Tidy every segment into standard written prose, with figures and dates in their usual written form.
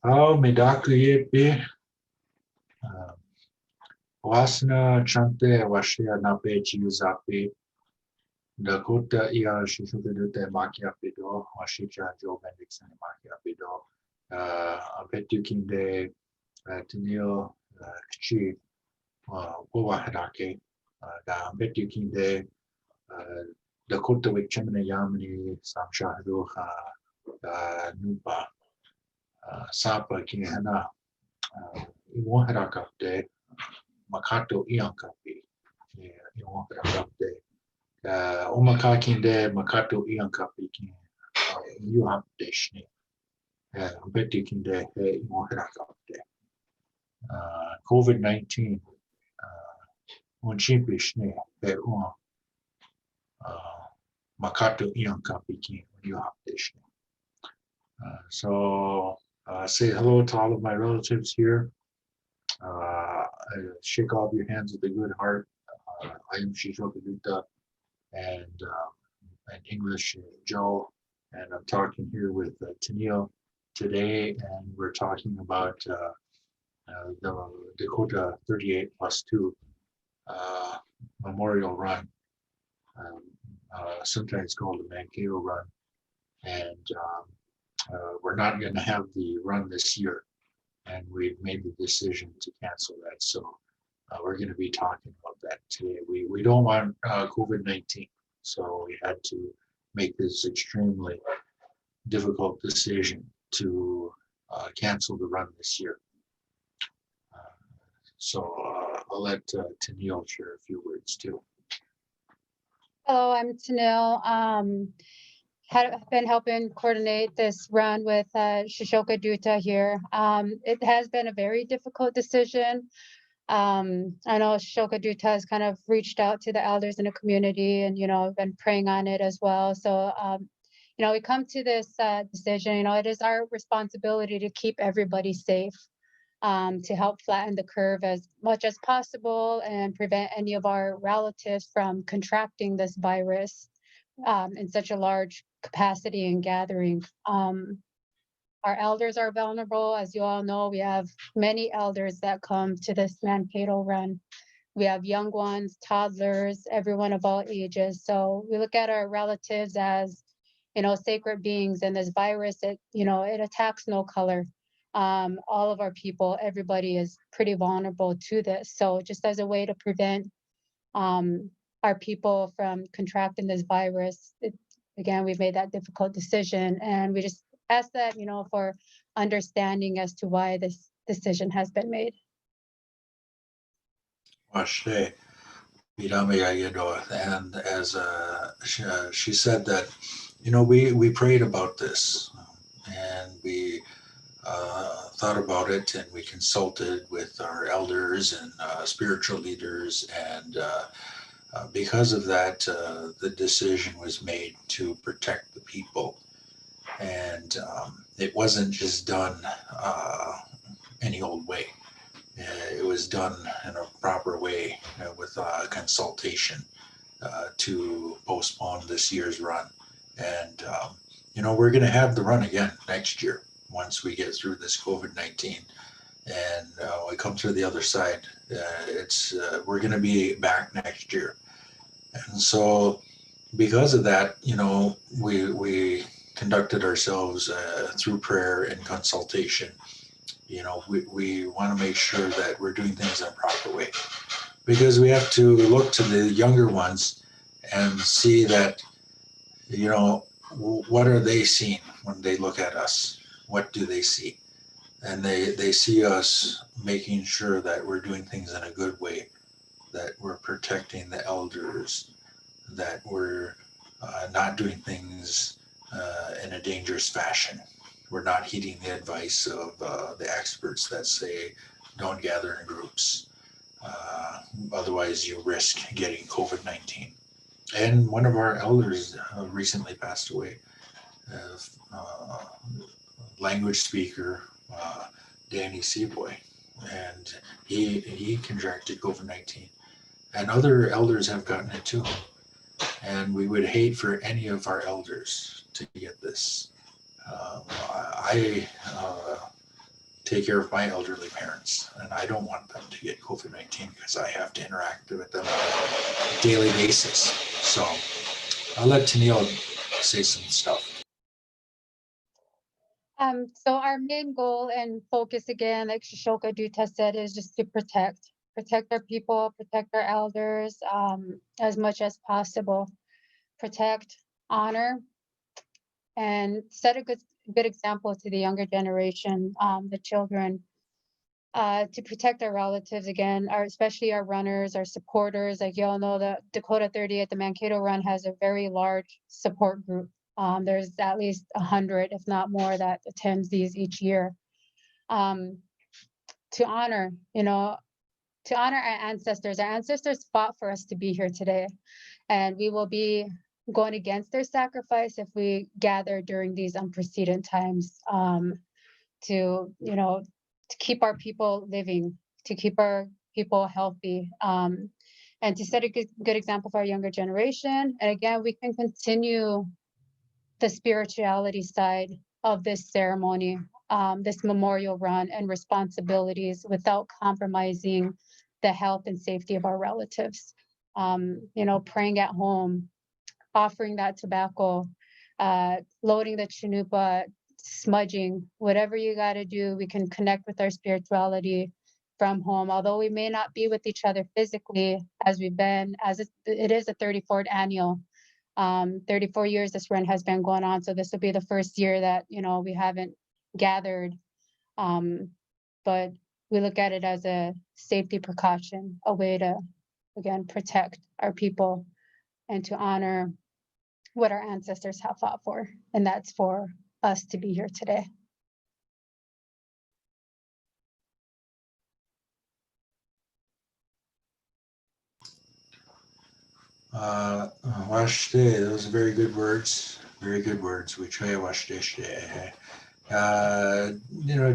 Midaku yepe, wasna chante washia nape chiuzape, Dakota ia shishukedute makia pido, washicha jo bendixen makia pido, apetukinde, tenio, kchi, wawahadake, da apetukinde, Dakota wikchemene yamni, samshahdo, nuba, sapa kinehana, iwahadakapte, makato iankapi, iwahadakapte, Omakakinde makato iankapikin yuhapdeshni betikinde imohrakapte COVID-19 unchimpishne un makato iankapikin yuhapdeshni. So say hello to all of my relatives here. Shake off your hands with a good heart. I am Shishokaduta, and in English, Joe, and I'm talking here with Tennille today, and we're talking about the Dakota 38 plus 2 uh, Memorial Run, um, sometimes called the Mankato Run, and we're not going to have the run this year, and we've made the decision to cancel that. So we're going to be talking about that today. We don't want COVID-19, so we had to make this extremely difficult decision to cancel the run this year. Uh, so I'll let Tennille share a few words too. Hello, I'm Tanil. Have been helping coordinate this run with Shishoka Duta here. It has been a very difficult decision. I know Shishoka Duta has kind of reached out to the elders in the community and, been praying on it as well. So, we come to this decision, it is our responsibility to keep everybody safe, to help flatten the curve as much as possible and prevent any of our relatives from contracting this virus in such a large capacity and gathering. Our elders are vulnerable. As you all know, we have many elders that come to this Mankato run. We have young ones, toddlers, everyone of all ages. So we look at our relatives as, sacred beings, and this virus, it attacks no color. All of our people, everybody is pretty vulnerable to this. So just as a way to prevent our people from contracting this virus, again, we've made that difficult decision, and we just ask that, for understanding as to why this decision has been made. Ashe, and as she said that, we prayed about this, and we thought about it, and we consulted with our elders and spiritual leaders, and because of that, the decision was made to protect the people, and it wasn't just done any old way. It was done in a proper way with consultation to postpone this year's run. And, we're going to have the run again next year once we get through this COVID-19 and we come through the other side. We're going to be back next year. And so because of that, we conducted ourselves through prayer and consultation. We want to make sure that we're doing things in a proper way, because we have to look to the younger ones and see that, what are they seeing when they look at us? What do they see? And they see us making sure that we're doing things in a good way, that we're protecting the elders, that we're not doing things in a dangerous fashion. We're not heeding the advice of the experts that say don't gather in groups. Otherwise, you risk getting COVID-19. And one of our elders recently passed away, language speaker Danny Seaboy, and he contracted COVID-19. And other elders have gotten it too. And we would hate for any of our elders to get this. I take care of my elderly parents, and I don't want them to get COVID-19 because I have to interact with them on a daily basis. So I'll let Tennille say some stuff. So our main goal and focus again, like Shishoka Duta said, is just to protect our people, protect our elders, as much as possible. Protect, honor, and set a good example to the younger generation, the children, to protect our relatives again, our especially our runners, our supporters. Like you all know, the Dakota 38, the Mankato Run has a very large support group. There's at least 100, if not more, that attends these each year. Um, to honor, to honor our ancestors. Our ancestors fought for us to be here today, and we will be going against their sacrifice if we gather during these unprecedented times, to to keep our people living, to keep our people healthy, and to set a good example for our younger generation. And again, we can continue the spirituality side of this ceremony, this memorial run and responsibilities without compromising the health and safety of our relatives. Praying at home, offering that tobacco, loading the chanupa, smudging, whatever you got to do, we can connect with our spirituality from home. Although we may not be with each other physically as we've been, as it is a 34th annual. 34 years this run has been going on. So this will be the first year that, we haven't gathered. But we look at it as a safety precaution, a way to, again, protect our people and to honor what our ancestors have fought for. And that's for us to be here today. Washte, those are very good words. Very good words. We try washte.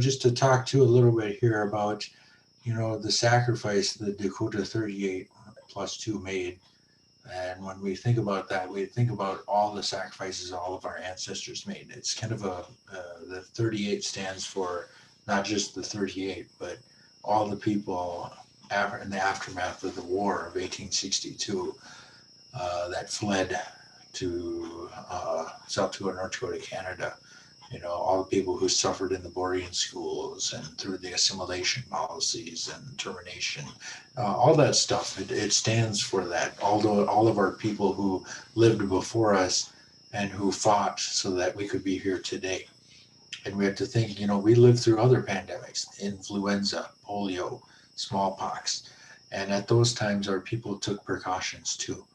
Just to talk to a little bit here about, the sacrifice the Dakota 38 plus 2 made. And when we think about that, we think about all the sacrifices all of our ancestors made. It's kind of the 38 stands for not just the 38, but all the people in the aftermath of the war of 1862 that fled to South Dakota, North Dakota, Canada. All the people who suffered in the boarding schools and through the assimilation policies and termination, all that stuff. It stands for that. Although all of our people who lived before us and who fought so that we could be here today. And we have to think, we lived through other pandemics, influenza, polio, smallpox. And at those times, our people took precautions too.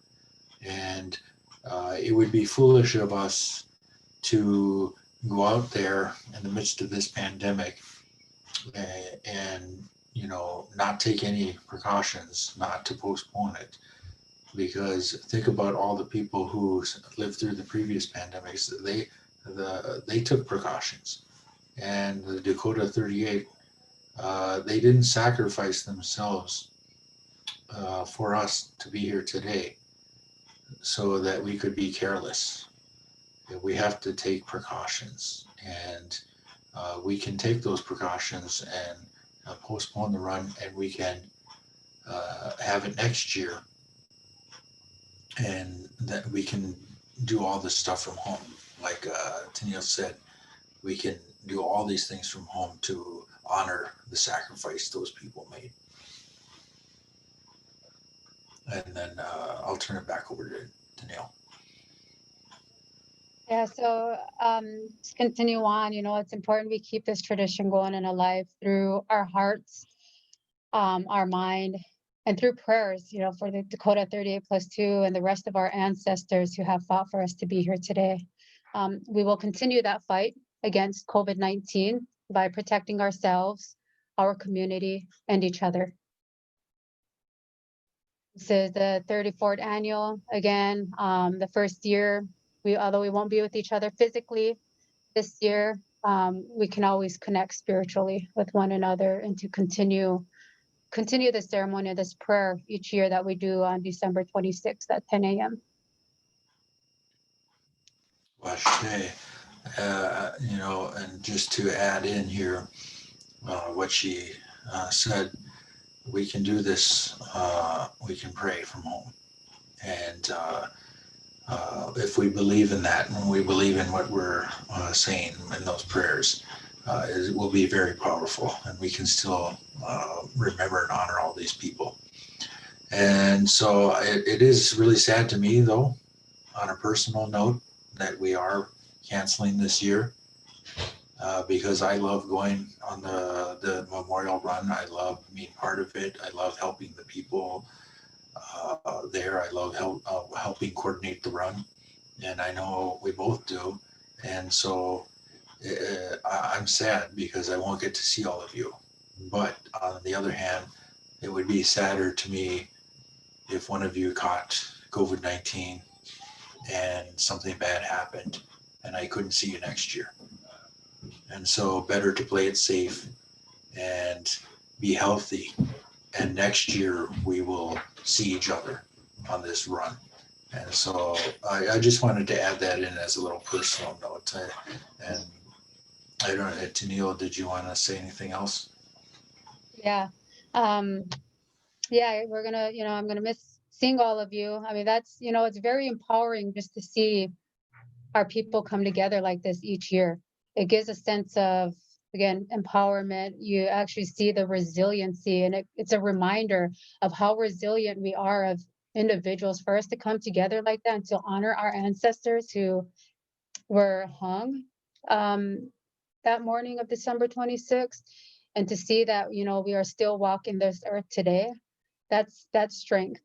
And it would be foolish of us to go out there in the midst of this pandemic and not take any precautions, not to postpone it. Because think about all the people who lived through the previous pandemics. They took precautions, and the Dakota 38, they didn't sacrifice themselves for us to be here today so that we could be careless. We have to take precautions, and we can take those precautions and postpone the run, and we can have it next year, and that we can do all this stuff from home. Like Tennille said, we can do all these things from home to honor the sacrifice those people made. And then I'll turn it back over to Tennille. Yeah, so to continue on, it's important we keep this tradition going and alive through our hearts, our mind, and through prayers, for the Dakota 38 plus 2 and the rest of our ancestors who have fought for us to be here today. We will continue that fight against COVID-19 by protecting ourselves, our community, and each other. This is the 34th annual. Again, the first year, although we won't be with each other physically this year, we can always connect spiritually with one another and to continue the ceremony, this prayer each year that we do on December 26th at 10 a.m. Washe, and just to add in here, what she said. We can do this. We can pray from home, and if we believe in that, and we believe in what we're saying in those prayers, it will be very powerful, and we can still remember and honor all these people. And so it is really sad to me, though, on a personal note, that we are canceling this year, because I love going on the memorial run. I love being part of it. I love helping the people there. I love helping coordinate the run, and I know we both do. And so I'm sad because I won't get to see all of you. But on the other hand, it would be sadder to me if one of you caught COVID-19 and something bad happened and I couldn't see you next year. And so better to play it safe and be healthy. And next year we will see each other on this run. And so I just wanted to add that in as a little personal note. And I don't know, Tennille, did you want to say anything else? Yeah. Um, yeah, we're gonna, I'm gonna miss seeing all of you. I mean, that's, it's very empowering just to see our people come together like this each year. It gives a sense of, again, empowerment. You actually see the resiliency, and it's a reminder of how resilient we are of individuals for us to come together like that and to honor our ancestors who were hung um, that morning of December 26th, and to see that, we are still walking this earth today. That's strength,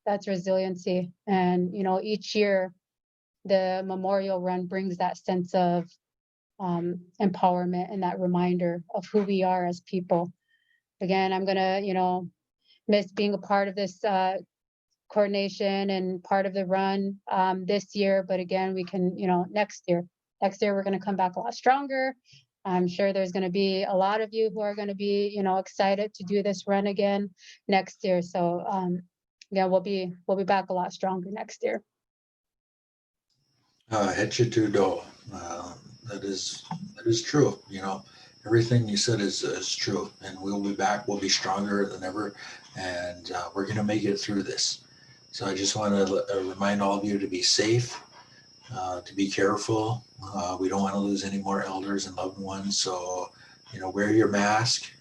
that's resiliency. And, each year the memorial run brings that sense of empowerment and that reminder of who we are as people. Again, I'm gonna, miss being a part of this coordination and part of the run this year. But again, we can, next year we're going to come back a lot stronger. I'm sure there's going to be a lot of you who are going to be, excited to do this run again next year. So yeah, we'll be back a lot stronger next year. Hechitudo. Uh, that is true. Everything you said is true, and we'll be back. We'll be stronger than ever, and we're gonna make it through this. So I just want to remind all of you to be safe, to be careful. We don't want to lose any more elders and loved ones. So wear your mask,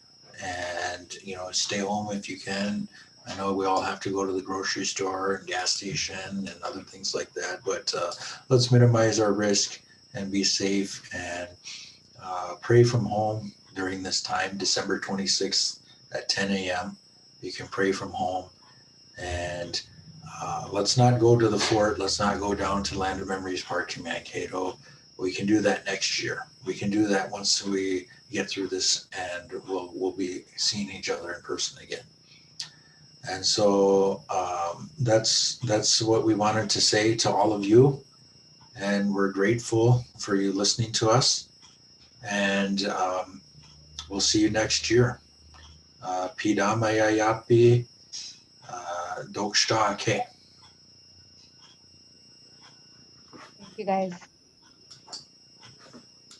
and stay home if you can. I know we all have to go to the grocery store and gas station and other things like that, but let's minimize our risk and be safe, and pray from home during this time, December 26th at 10 a.m. You can pray from home, and let's not go to the fort. Let's not go down to Land of Memories Park in Mankato. We can do that next year. We can do that once we get through this, and we'll be seeing each other in person again. And so that's what we wanted to say to all of you, and we're grateful for you listening to us. And we'll see you next year. Pidamayayapi Dokshta Ke. Thank you guys.